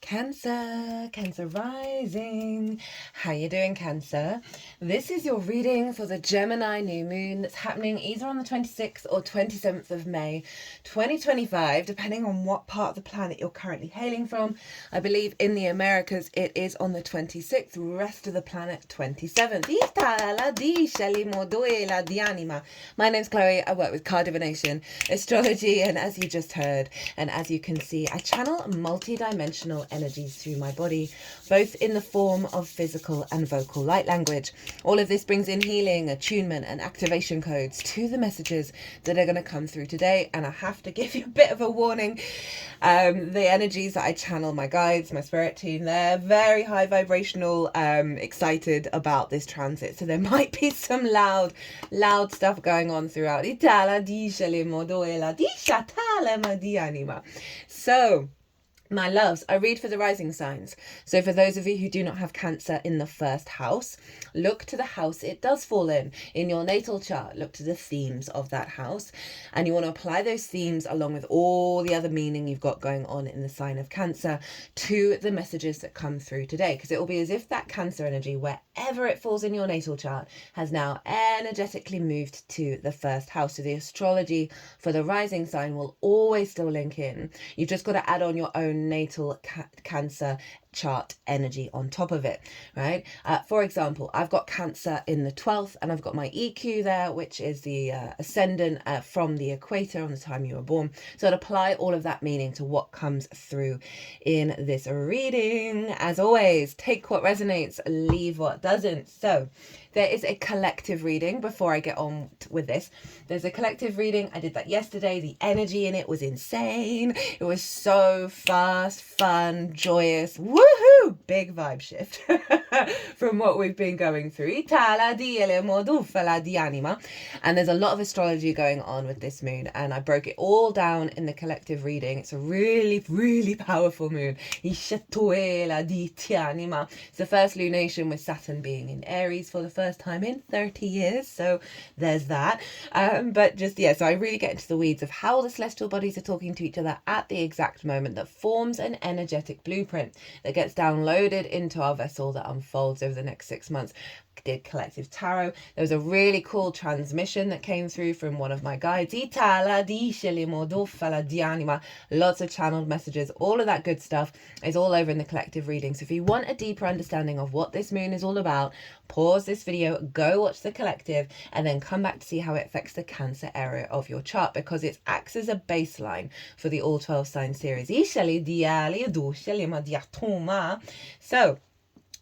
Cancer, Cancer rising. How you doing, Cancer? This is your reading for the Gemini new moon that's happening either on the 26th or 27th of May 2025, depending on what part of the planet you're currently hailing from. I believe in the Americas it is on the 26th, rest of the planet 27th. My name's Chloe. I work with card divination, astrology, and as you just heard, and as you can see, I channel multi-dimensional energies through my body, both in the form of physical and vocal light language. All of this brings in healing, attunement, and activation codes to the messages that are going to come through today. And I have to give you a bit of a warning. The energies that I channel, my guides, my spirit team, they're very high vibrational, excited about this transit. So there might be some loud stuff going on throughout. So, my loves, I read for the rising signs. So for those of you who do not have Cancer in the first house, look to the house it does fall in your natal chart. Look to the themes of that house. And you want to apply those themes along with all the other meaning you've got going on in the sign of Cancer to the messages that come through today. Because it will be as if that Cancer energy, wherever it falls in your natal chart, has now energetically moved to the first house. So the astrology for the rising sign will always still link in. You've just got to add on your own natal Cancer chart energy on top of it, right? For example, I've got Cancer in the 12th and I've got my EQ there, which is the ascendant from the equator on the time you were born. So I'd apply all of that meaning to what comes through in this reading. As always, take what resonates, leave what doesn't. So there is a collective reading before I get on with this. There's a collective reading. I did that yesterday. The energy in it was insane. It was so fast, fun, joyous. Woohoo! Big vibe shift from what we've been going through. And there's a lot of astrology going on with this moon. And I broke it all down in the collective reading. It's a really, really powerful moon. It's the first lunation with Saturn being in Aries for the first time in 30 years. So there's that. But just, yeah, so I really get into the weeds of how the celestial bodies are talking to each other at the exact moment that forms an energetic blueprint that gets downloaded into our vessel that unfolds over the next 6 months. Did collective tarot. There was a really cool transmission that came through from one of my guides. Lots of channeled messages, all of that good stuff is all over in the collective reading. So if you want a deeper understanding of what this moon is all about, pause this video, go watch the collective, and then come back to see how it affects the Cancer area of your chart, because it acts as a baseline for the all 12 sign series. So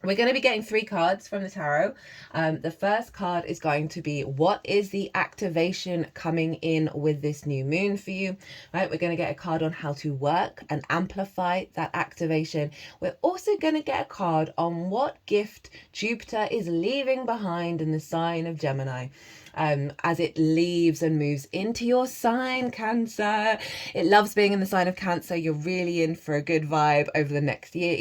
we're going to be getting 3 cards from the tarot. The first card is going to be, what is the activation coming in with this new moon for you? Right, we're going to get a card on how to work and amplify that activation. We're also going to get a card on what gift Jupiter is leaving behind in the sign of Gemini. As it leaves and moves into your sign, Cancer. It loves being in the sign of Cancer. You're really in for a good vibe over the next year.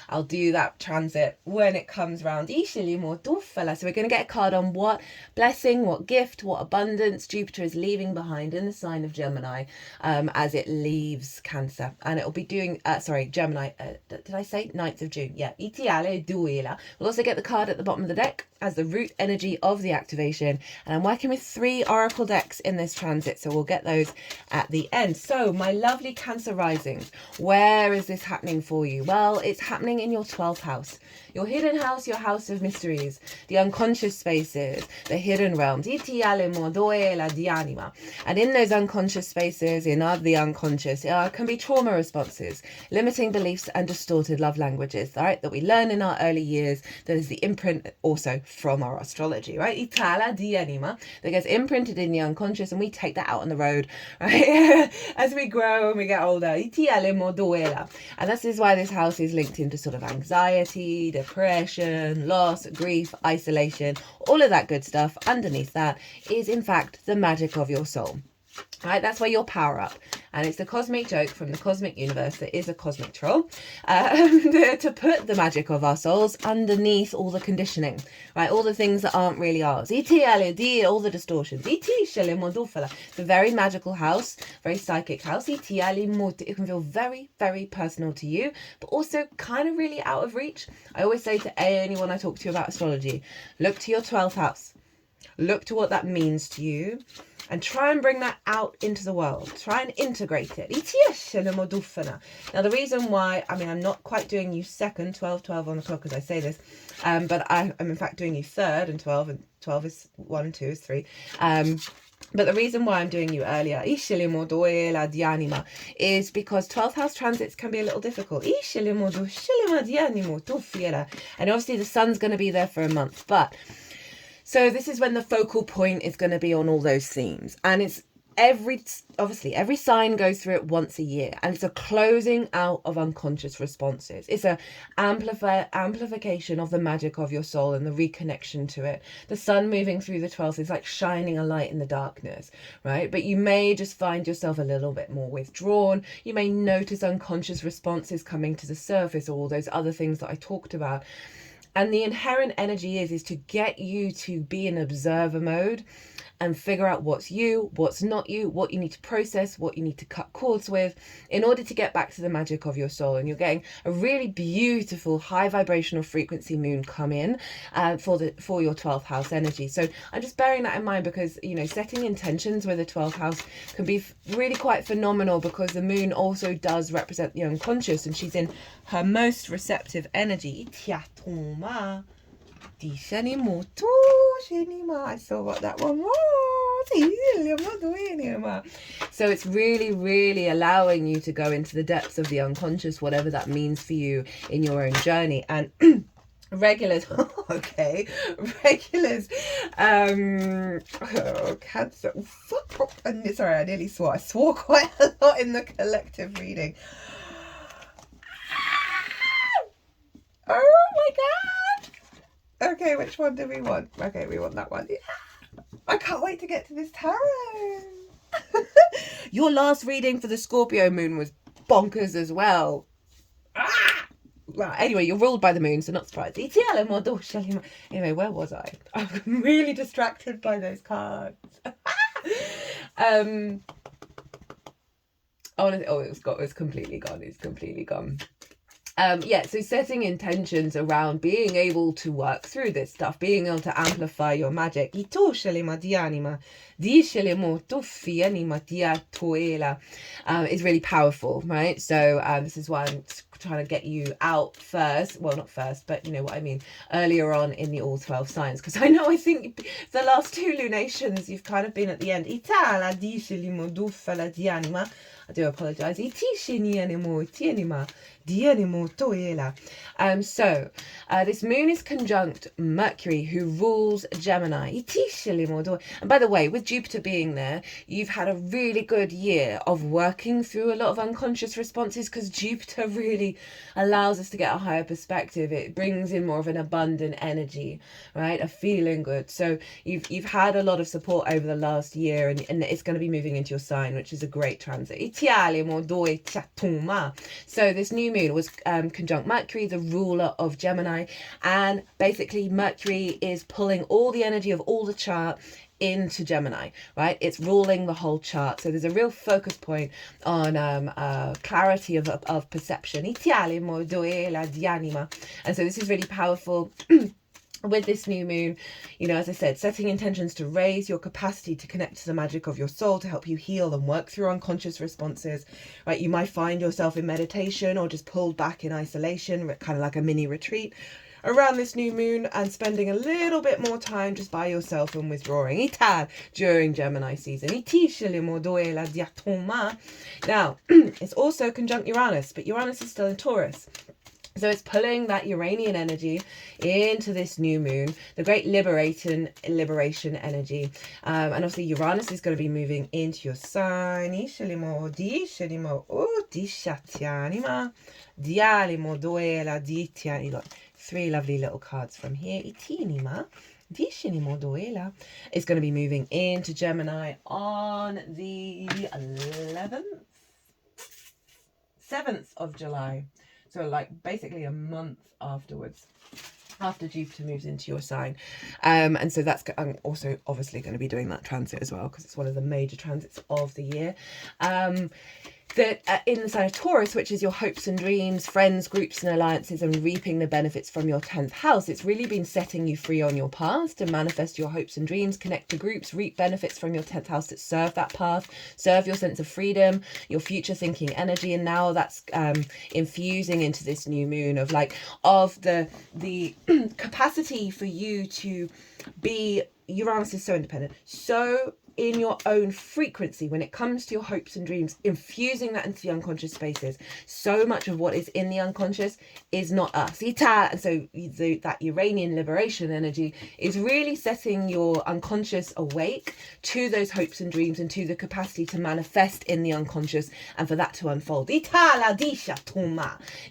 I'll do that transit when it comes round. So we're going to get a card on what blessing, what gift, what abundance Jupiter is leaving behind in the sign of Gemini as it leaves Cancer. And it'll be doing, Gemini, did I say 9th of June? Yeah. We'll also get the card at the bottom of the deck as the root energy of the activation, and I'm working with 3 oracle decks in this transit, so we'll get those at the end. So my lovely Cancer risings, where is this happening for you? Well, it's happening in your 12th house, your hidden house, your house of mysteries, the unconscious spaces, the hidden realms. And in those unconscious spaces, in the unconscious, can be trauma responses, limiting beliefs, and distorted love languages, all right, that we learn in our early years. That is the imprint also from our astrology, right? That gets imprinted in the unconscious, and we take that out on the road, right? As we grow and we get older. And this is why this house is linked into sort of anxiety, depression, loss, grief, isolation, all of that good stuff. Underneath that is in fact the magic of your soul. Right, that's where your power up, and it's the cosmic joke from the cosmic universe that is a cosmic troll, to put the magic of our souls underneath all the conditioning, right? All the things that aren't really ours. All the distortions. The very magical house, very psychic house. It can feel very, very personal to you, but also kind of really out of reach. I always say to anyone I talk to about astrology, look to your 12th house. Look to what that means to you. And try and bring that out into the world. Try and integrate it. Now, the reason why, I'm not quite doing you second, 12 on the clock as I say this, but I'm in fact doing you third and 12 is 1, 2 is 3. But the reason why I'm doing you earlier, is because 12th house transits can be a little difficult. And obviously the sun's going to be there for a month, but... So this is when the focal point is going to be on all those themes. And it's every sign goes through it once a year. And it's a closing out of unconscious responses. It's a amplification of the magic of your soul and the reconnection to it. The sun moving through the 12th is like shining a light in the darkness, right? But you may just find yourself a little bit more withdrawn. You may notice unconscious responses coming to the surface, or all those other things that I talked about. And the inherent energy is to get you to be in observer mode and figure out what's you, what's not you, what you need to process, what you need to cut cords with in order to get back to the magic of your soul. And you're getting a really beautiful high vibrational frequency moon come in for your 12th house energy. So I'm just bearing that in mind because, setting intentions with a 12th house can be really quite phenomenal because the moon also does represent the unconscious and she's in her most receptive energy. I still got that one. So it's really, really allowing you to go into the depths of the unconscious, whatever that means for you in your own journey. And regulars, Cancer. Sorry, I nearly swore. I swore quite a lot in the collective reading. Oh my god! Okay, which one do we want? Okay, we want that one. Yeah. I can't wait to get to this tarot. Your last reading for the Scorpio moon was bonkers as well. Right, anyway, you're ruled by the moon, so not surprised. Anyway, where was I? I'm really distracted by those cards. It's completely gone. It's completely gone. So setting intentions around being able to work through this stuff, being able to amplify your magic is really powerful, right? So this is why I'm trying to get you out first. Well, not first, but you know what I mean, earlier on in the all 12 signs, because I think the last 2 lunations you've kind of been at the end. I do apologise. So this moon is conjunct Mercury, who rules Gemini. And by the way, with Jupiter being there, you've had a really good year of working through a lot of unconscious responses, because Jupiter really allows us to get a higher perspective. It brings in more of an abundant energy, right? A feeling good. So you've had a lot of support over the last year, and it's going to be moving into your sign, which is a great transit. So this new moon was conjunct Mercury, the ruler of Gemini, and basically Mercury is pulling all the energy of all the chart into Gemini, right? It's ruling the whole chart. So there's a real focus point on clarity of perception. And so this is really powerful. With this new moon, you know, as I said, setting intentions to raise your capacity to connect to the magic of your soul, to help you heal and work through unconscious responses, right? You might find yourself in meditation or just pulled back in isolation, kind of like a mini retreat around this new moon, and spending a little bit more time just by yourself and withdrawing during Gemini season. Now, it's also conjunct Uranus, but Uranus is still in Taurus. So it's pulling that Uranian energy into this new moon, the great liberation energy. And obviously Uranus is going to be moving into your sign. You got 3 lovely little cards from here. is going to be moving into Gemini on the 7th of July. So like basically a month afterwards, after Jupiter moves into your sign. And so that's, I'm also obviously going to be doing that transit as well, because it's one of the major transits of the year. That in the sign of Taurus, which is your hopes and dreams, friends, groups and alliances, and reaping the benefits from your 10th house, it's really been setting you free on your path to manifest your hopes and dreams, connect to groups, reap benefits from your 10th house that serve that path, serve your sense of freedom, your future thinking energy. And now that's infusing into this new moon of the capacity for you to be, Uranus is so independent, so in your own frequency when it comes to your hopes and dreams, infusing that into the unconscious spaces. So much of what is in the unconscious is not us. And so that Uranian liberation energy is really setting your unconscious awake to those hopes and dreams and to the capacity to manifest in the unconscious and for that to unfold.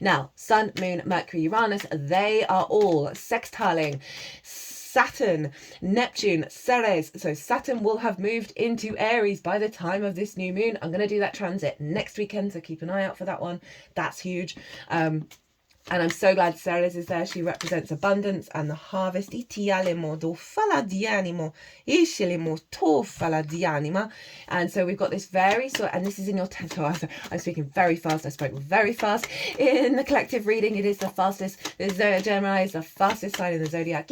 Now, Sun, Moon, Mercury, Uranus, they are all sextiling Saturn, Neptune, Ceres. So Saturn will have moved into Aries by the time of this new moon. I'm going to do that transit next weekend, so keep an eye out for that one. That's huge. And I'm so glad Ceres is there. She represents abundance and the harvest. And so we've got this very and this is in your 10th house. I'm speaking very fast. I spoke very fast. In the collective reading, it is the fastest. The Gemini is the fastest sign in the zodiac.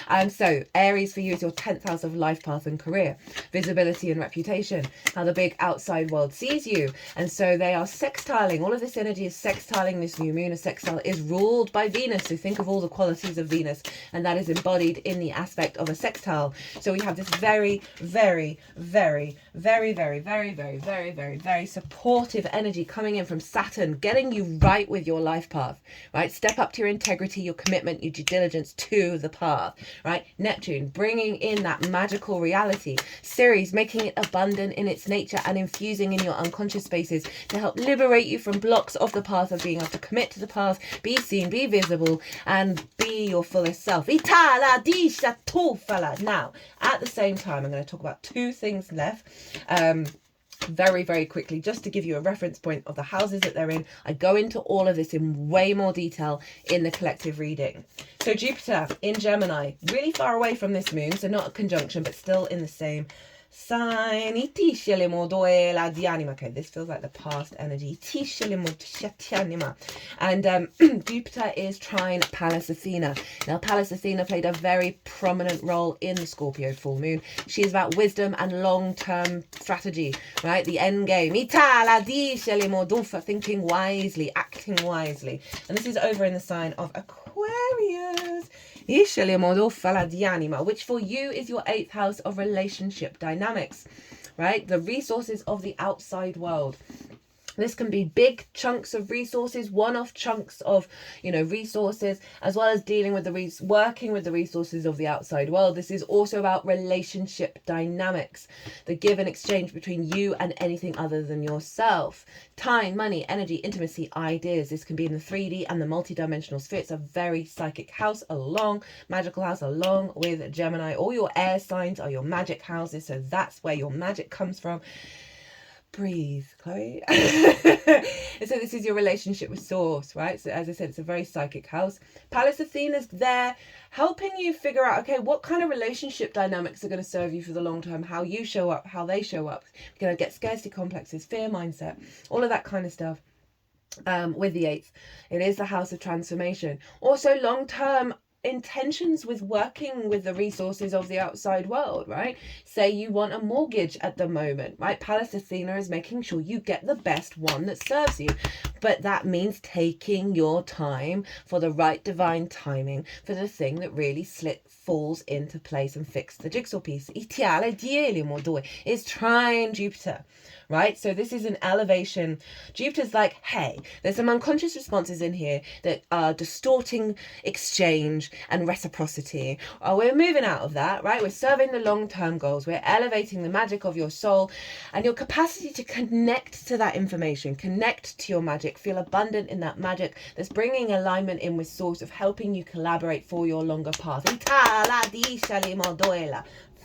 And so Aries for you is your 10th house of life path and career, visibility and reputation, how the big outside world sees you. And so they are sextiling. All of this energy is sextiling this new moon. A sextile is ruled by Venus. So think of all the qualities of Venus, and that is embodied in the aspect of a sextile. So we have this very, very, very, very, very, very, very, very, very, very supportive energy coming in from Saturn, getting you right with your life path, right? Step up to your integrity, your commitment, your due diligence to the path, right? Neptune, bringing in that magical reality. Ceres, making it abundant in its nature and infusing in your unconscious spaces to help liberate you from blocks of the path of being able to commit to the path, be seen, be visible, and be your fullest self. Now, at the same time, I'm going to talk about two things left. Very, very quickly, just to give you a reference point of the houses that they're in. I go into all of this in way more detail in the collective reading. So Jupiter in Gemini, really far away from this moon, so not a conjunction, but still in the same sign. Okay, this feels like the past energy. And Jupiter is trine Pallas Athena. Now, Pallas Athena played a very prominent role in the Scorpio full moon. She is about wisdom and long-term strategy, right? The end game. Thinking wisely, acting wisely. And this is over in the sign of Aquarius. Which for you is your 8th house of relationship dynamics, right? The resources of the outside world. This can be big chunks of resources, one-off chunks of, resources, as well as dealing with working with the resources of the outside world. This is also about relationship dynamics, the give and exchange between you and anything other than yourself. Time, money, energy, intimacy, ideas. This can be in the 3D and the multidimensional sphere. It's a very psychic house, magical house, along with Gemini. All your air signs are your magic houses, so that's where your magic comes from. Breathe, Chloe. So this is your relationship with Source, right? So as I said, it's a very psychic house. Pallas Athena's there helping you figure out, okay, what kind of relationship dynamics are going to serve you for the long term, how you show up, how they show up. You're going to get scarcity complexes, fear mindset, all of that kind of stuff. With the 8th, it is the house of transformation. Also long-term intentions with working with the resources of the outside world, right? Say you want a mortgage at the moment, right? Pallas Athena is making sure you get the best one that serves you. But that means taking your time for the right divine timing for the thing that really falls into place and fix the jigsaw piece. It's trine Jupiter, right? So this is an elevation. Jupiter's like, hey, there's some unconscious responses in here that are distorting exchange, and reciprocity. Oh, we're moving out of that, right? We're serving the long-term goals. We're elevating the magic of your soul and your capacity to connect to that information, connect to your magic, feel abundant in that magic that's bringing alignment in with source, of helping you collaborate for your longer path.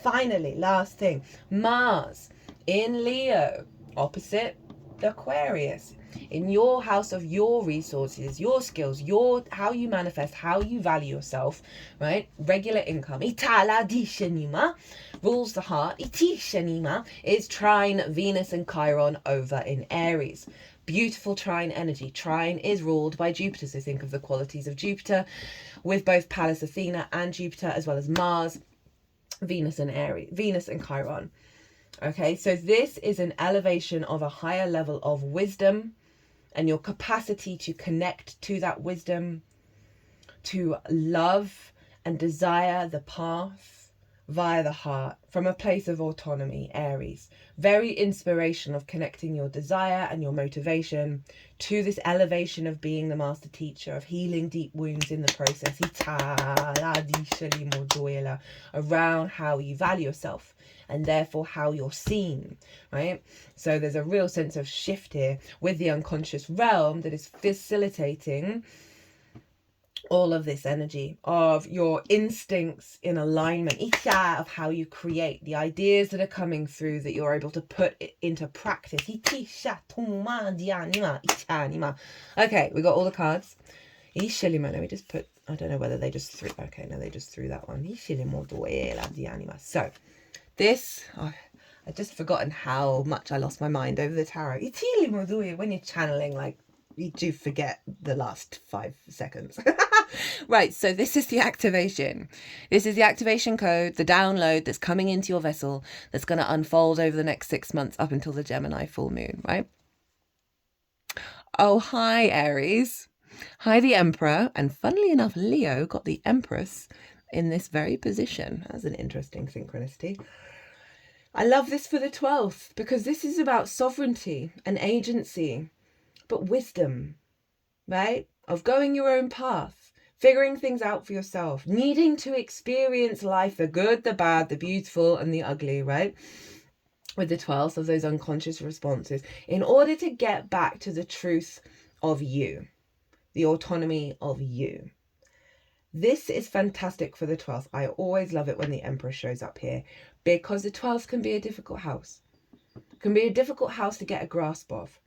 Finally, last thing, Mars in Leo, opposite Aquarius, in your house of your resources, your skills, your how you manifest, how you value yourself, right? Regular income. Itala di Shanima rules the heart. Iti Shanima is trine Venus and Chiron over in Aries. Beautiful trine energy. Trine is ruled by Jupiter, so think of the qualities of Jupiter with both Pallas Athena and Jupiter, as well as Mars, Venus and Aries, Venus and Chiron. Okay, so this is an elevation of a higher level of wisdom and your capacity to connect to that wisdom, to love and desire the path via the heart from a place of autonomy, Aries. Very inspiration of connecting your desire and your motivation to this elevation of being the master teacher, of healing deep wounds in the process, around how you value yourself and therefore how you're seen, right? So there's a real sense of shift here with the unconscious realm that is facilitating all of this energy of your instincts in alignment, of how you create the ideas that are coming through that you're able to put into practice. Okay, we got all the cards. Let me just put, I don't know whether they just threw, okay, no, they just threw that one. So this, I've just forgotten how much I lost my mind over the tarot. When you're channeling, like, you do forget the last 5 seconds. Right, so this is the activation. This is the activation code, the download that's coming into your vessel that's going to unfold over the next 6 months up until the Gemini full moon, right? Oh, hi, Aries. Hi, the Emperor. And funnily enough, Leo got the Empress in this very position. That's an interesting synchronicity. I love this for the 12th because this is about sovereignty and agency, but wisdom, right? Of going your own path, figuring things out for yourself, needing to experience life, the good, the bad, the beautiful, and the ugly, right? With the 12th of those unconscious responses, in order to get back to the truth of you, the autonomy of you. This is fantastic for the 12th. I always love it when the Emperor shows up here because the 12th can be a difficult house. Can be a difficult house to get a grasp of,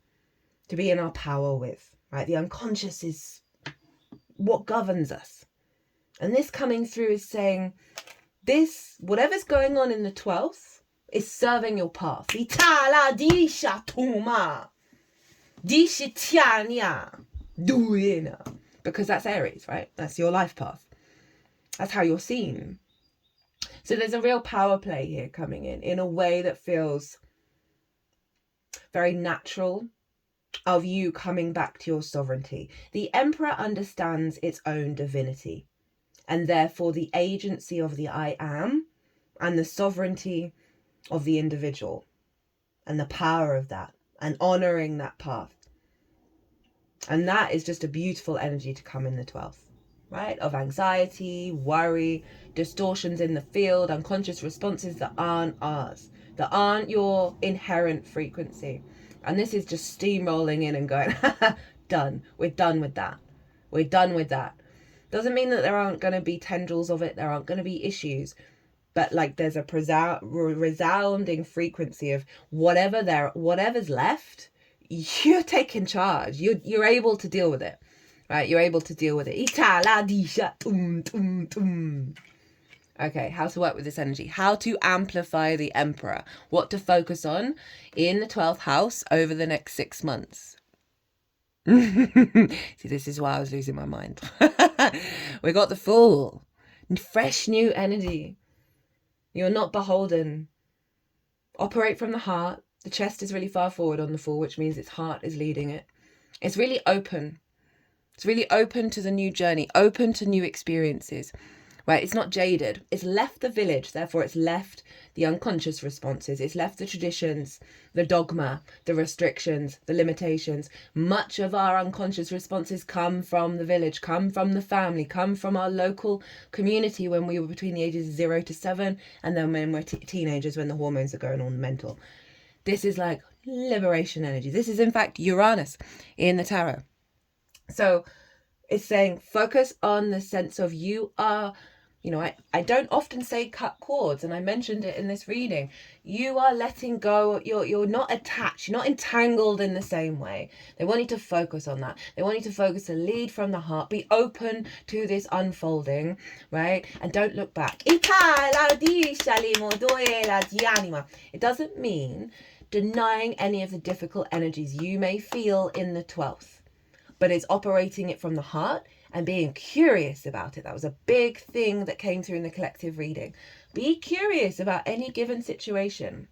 to be in our power with, right? The unconscious is what governs us. And this coming through is saying, this, whatever's going on in the 12th, is serving your path. Because that's Aries, right? That's your life path. That's how you're seen. So there's a real power play here coming in a way that feels very natural, of you coming back to your sovereignty. The Emperor understands its own divinity and therefore the agency of the I am and the sovereignty of the individual and the power of that and honoring that path. And that is just a beautiful energy to come in the 12th, right? Of anxiety, worry, distortions in the field, unconscious responses that aren't ours, that aren't your inherent frequency. And this is just steamrolling in and going, done. We're done with that. We're done with that. Doesn't mean that there aren't going to be tendrils of it. There aren't going to be issues. But like there's a resounding frequency of whatever's left, you're taking charge. You're able to deal with it, right? You're able to deal with it. Okay, how to work with this energy. How to amplify the Emperor. What to focus on in the 12th house over the next 6 months. See, this is why I was losing my mind. We got the Fool. Fresh new energy. You're not beholden. Operate from the heart. The chest is really far forward on the Fool, which means its heart is leading it. It's really open. It's really open to the new journey, open to new experiences. right? It's not jaded. It's left the village, therefore it's left the unconscious responses. It's left the traditions, the dogma, the restrictions, the limitations. Much of our unconscious responses come from the village, come from the family, come from our local community when we were between the ages of 0 to 7, and then when we're teenagers, when the hormones are going all mental. This is like liberation energy. This is in fact Uranus in the tarot. So it's saying focus on the sense of you are, you know, I don't often say cut cords, and I mentioned it in this reading. You are letting go. You're not attached. You're not entangled in the same way. They want you to focus on that. They want you to focus, to lead from the heart. Be open to this unfolding, right? And don't look back. It doesn't mean denying any of the difficult energies you may feel in the 12th, but it's operating it from the heart and being curious about it. That was a big thing that came through in the collective reading. Be curious about any given situation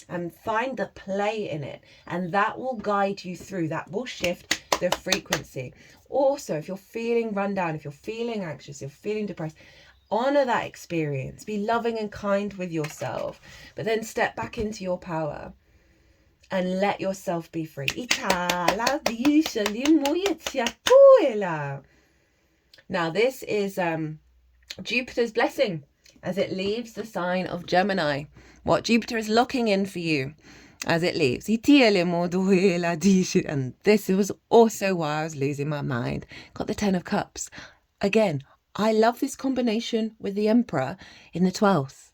and find the play in it, and that will guide you through. That will shift the frequency. Also, if you're feeling run down, if you're feeling anxious, if you're feeling depressed, honor that experience. Be loving and kind with yourself, but then step back into your power and let yourself be free. Now this is Jupiter's blessing as it leaves the sign of Gemini. What Jupiter is locking in for you as it leaves. And this was also why I was losing my mind. Got the 10 of Cups. Again, I love this combination with the Emperor in the 12th.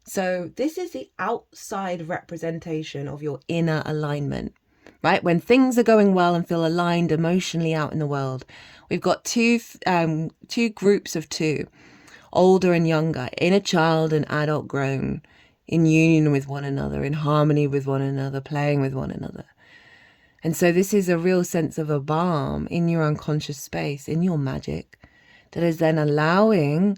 So this is the outside representation of your inner alignment, right? When things are going well and feel aligned emotionally out in the world. We've got two groups of two, older and younger, inner child and adult grown, in union with one another, in harmony with one another, playing with one another. And so this is a real sense of a balm in your unconscious space, in your magic, that is then allowing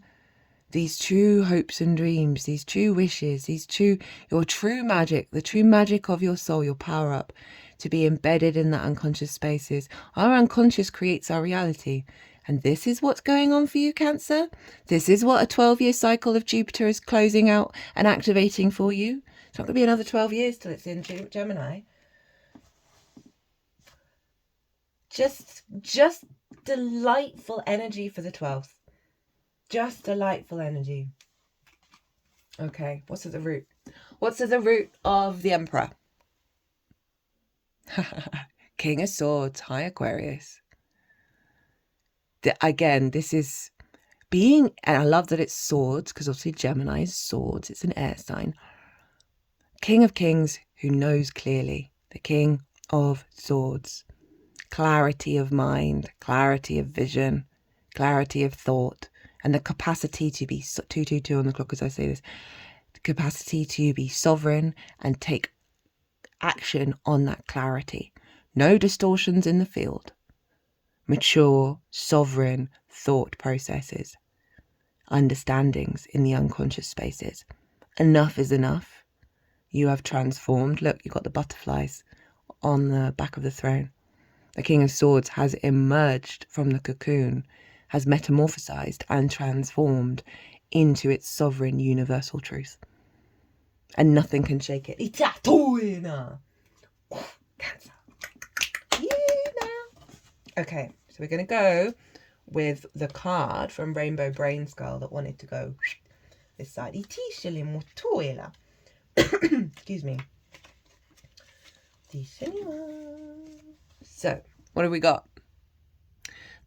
these true hopes and dreams, these true wishes, your true magic, the true magic of your soul, your power up, to be embedded in the unconscious spaces. Our unconscious creates our reality. And this is what's going on for you, Cancer. This is what a 12-year cycle of Jupiter is closing out and activating for you. It's not going to be another 12 years till it's in Gemini. Just delightful energy for the 12th. Just delightful energy. Okay, what's at the root? What's at the root of the Emperor? King of Swords, High Aquarius. Again, this is being, and I love that it's swords, because obviously Gemini is swords. It's an air sign. King of Kings who knows clearly. The King of Swords. Clarity of mind, clarity of vision, clarity of thought. And the capacity to be 222 on the clock as I say this, the capacity to be sovereign and take action on that clarity. No distortions in the field. Mature, sovereign thought processes. Understandings in the unconscious spaces. Enough is enough. You have transformed. Look, you've got the butterflies on the back of the throne. The King of Swords has emerged from the cocoon, has metamorphosized and transformed into its sovereign universal truth. And nothing can shake it. Okay, so we're going to go with the card from Rainbow Brainskull that wanted to go this side. Excuse me. So, what have we got?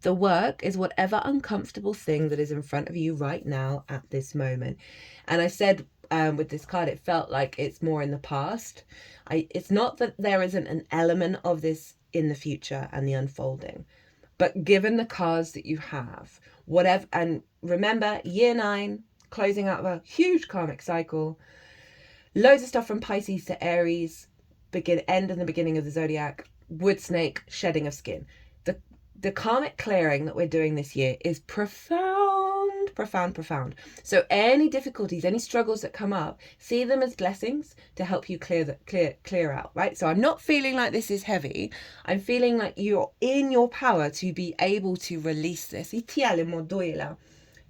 The work is whatever uncomfortable thing that is in front of you right now at this moment. And I said with this card, it felt like it's more in the past. It's not that there isn't an element of this in the future and the unfolding. But given the cards that you have, whatever, and remember, year 9, closing out of a huge karmic cycle, loads of stuff from Pisces to Aries, end and the beginning of the zodiac, wood snake, shedding of skin. The karmic clearing that we're doing this year is profound. So any difficulties, any struggles that come up, see them as blessings to help you clear out, right? So I'm not feeling like this is heavy. I'm feeling like you're in your power to be able to release this.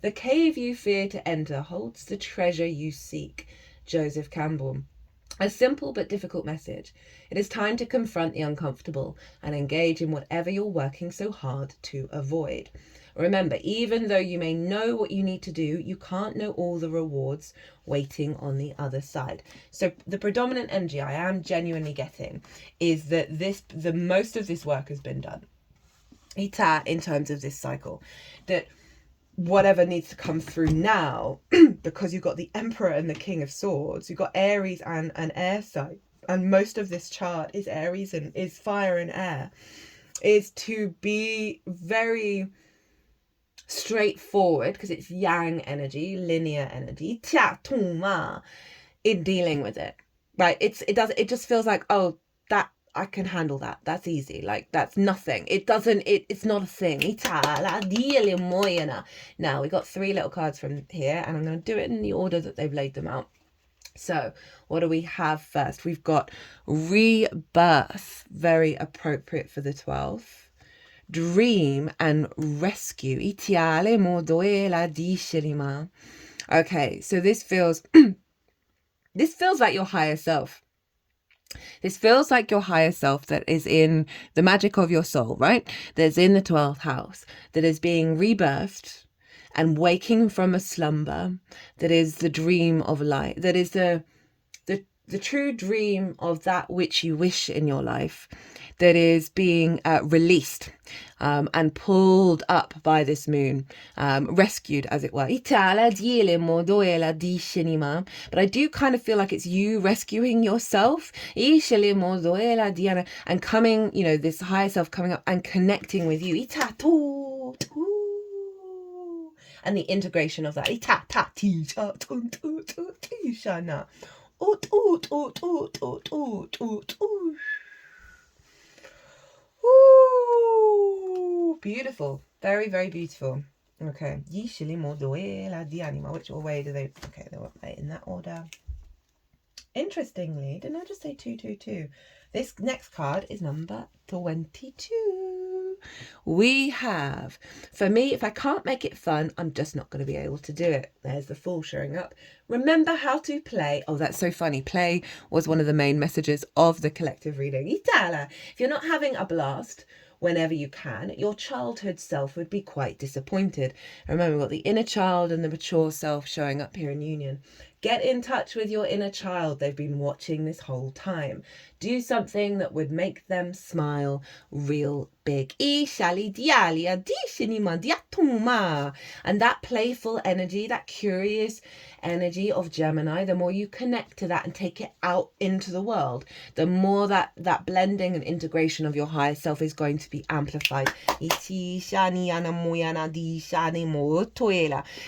The cave you fear to enter holds the treasure you seek. Joseph Campbell. A simple but difficult message. It is time to confront the uncomfortable and engage in whatever you're working so hard to avoid. Remember, even though you may know what you need to do, you can't know all the rewards waiting on the other side. So the predominant energy I am genuinely getting is that the most of this work has been done. Ita, in terms of this cycle, that whatever needs to come through now, because you've got the Emperor and the King of Swords, you've got Aries and an air sign, and most of this chart is Aries and is fire and air, is to be very straightforward, because it's yang energy, linear energy, in dealing with it, right? It just feels like, oh, that I can handle that. That's easy. Like, that's nothing. It's not a thing. Now, we got 3 little cards from here, and I'm going to do it in the order that they've laid them out. So, what do we have first? We've got rebirth, very appropriate for the 12th. Dream and rescue. Okay, so this feels like your higher self. This feels like your higher self that is in the magic of your soul, right? That's in the 12th house, that is being rebirthed and waking from a slumber, that is the dream of life, that is the true dream of that which you wish in your life, that is being released and pulled up by this moon, rescued, as it were. But I do kind of feel like it's you rescuing yourself and coming, this higher self coming up and connecting with you. And the integration of that. Ooh, beautiful. Very, very beautiful. Okay. Which way do they... Okay, they were in that order. Interestingly, didn't I just say 222? This next card is number 22. We have, for me, if I can't make it fun, I'm just not going to be able to do it. There's the Fool showing up. Remember how to play. Oh, that's so funny. Play was one of the main messages of the collective reading. Itala. If you're not having a blast whenever you can, your childhood self would be quite disappointed. Remember, we've got the inner child and the mature self showing up here in union. Get in touch with your inner child. They've been watching this whole time. Do something that would make them smile real big. And that playful energy, that curious energy of Gemini, the more you connect to that and take it out into the world, the more that blending and integration of your higher self is going to be amplified.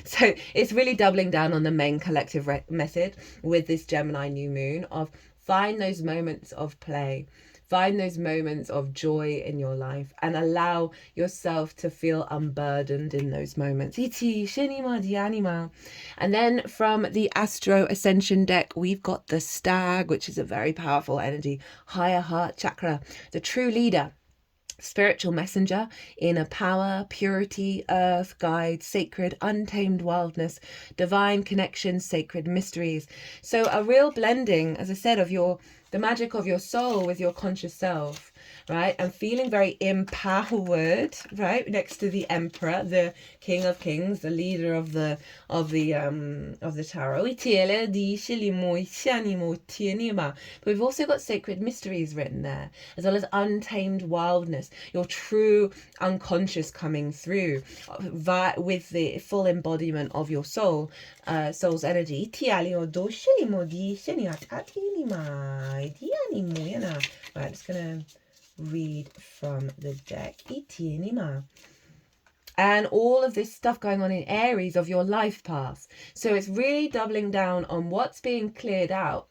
So it's really doubling down on the main collective message with this Gemini new moon of find those moments of play, find those moments of joy in your life, and allow yourself to feel unburdened in those moments. And then from the Astro Ascension deck, we've got the Stag, which is a very powerful energy, higher heart chakra, the true leader, spiritual messenger, inner power, purity, earth, guide, sacred, untamed wildness, divine connection, sacred mysteries. So a real blending, as I said, of the magic of your soul with your conscious self, right? And feeling very empowered, right? Next to the Emperor, the King of Kings, the leader of the tarot. But we've also got sacred mysteries written there, as well as untamed wildness, your true unconscious coming through with the full embodiment of your soul's energy. Right, I'm just gonna read from the deck. And all of this stuff going on in Aries of your life path. So it's really doubling down on what's being cleared out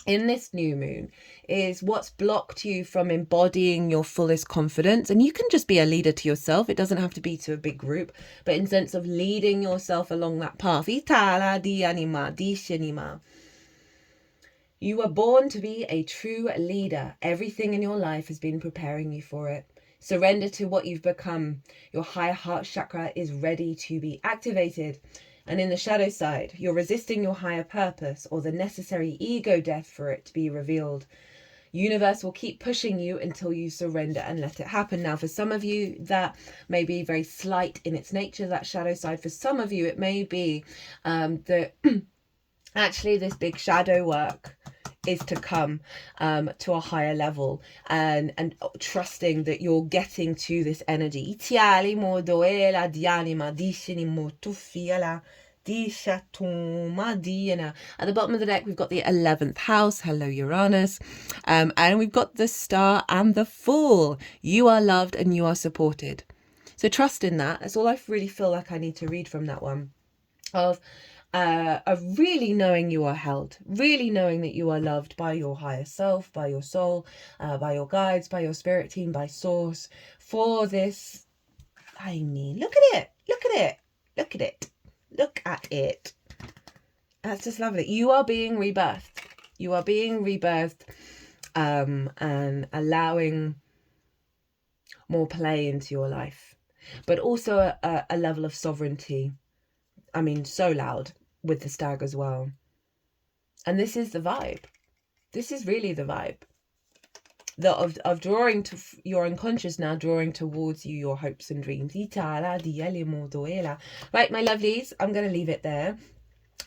in this new moon is what's blocked you from embodying your fullest confidence. And you can just be a leader to yourself. It doesn't have to be to a big group, but in sense of leading yourself along that path. You were born to be a true leader. Everything in your life has been preparing you for it. Surrender to what you've become. Your higher heart chakra is ready to be activated. And in the shadow side, you're resisting your higher purpose or the necessary ego death for it to be revealed. Universe will keep pushing you until you surrender and let it happen. Now, for some of you, that may be very slight in its nature, that shadow side. For some of you, it may be that actually this big shadow work is to come to a higher level, and trusting that you're getting to this energy. At the bottom of the deck, we've got the 11th house. Hello, Uranus. And we've got the Star and the Fool. You are loved and you are supported. So trust in that. That's all I really feel like I need to read from that one. Of really knowing you are held, really knowing that you are loved by your higher self, by your soul, by your guides, by your spirit team, by source, for this. I mean, look at it, look at it, look at it, look at it. That's just lovely. You are being rebirthed. You are being rebirthed, and allowing more play into your life, but also a level of sovereignty. I mean, so loud with the stag as well. And this is the vibe. This is really the vibe. Of drawing to your unconscious now, drawing towards you your hopes and dreams. Right, my lovelies, I'm going to leave it there.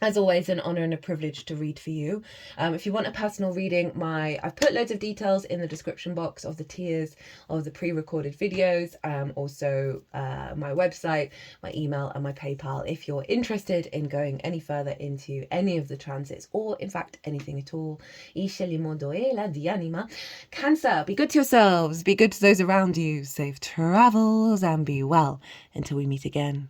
As always, an honour and a privilege to read for you. If you want a personal reading, I've put loads of details in the description box of the tiers of the pre-recorded videos. Also, my website, my email and my PayPal. If you're interested in going any further into any of the transits, or in fact anything at all. Cancer, be good to yourselves, be good to those around you. Safe travels and be well until we meet again.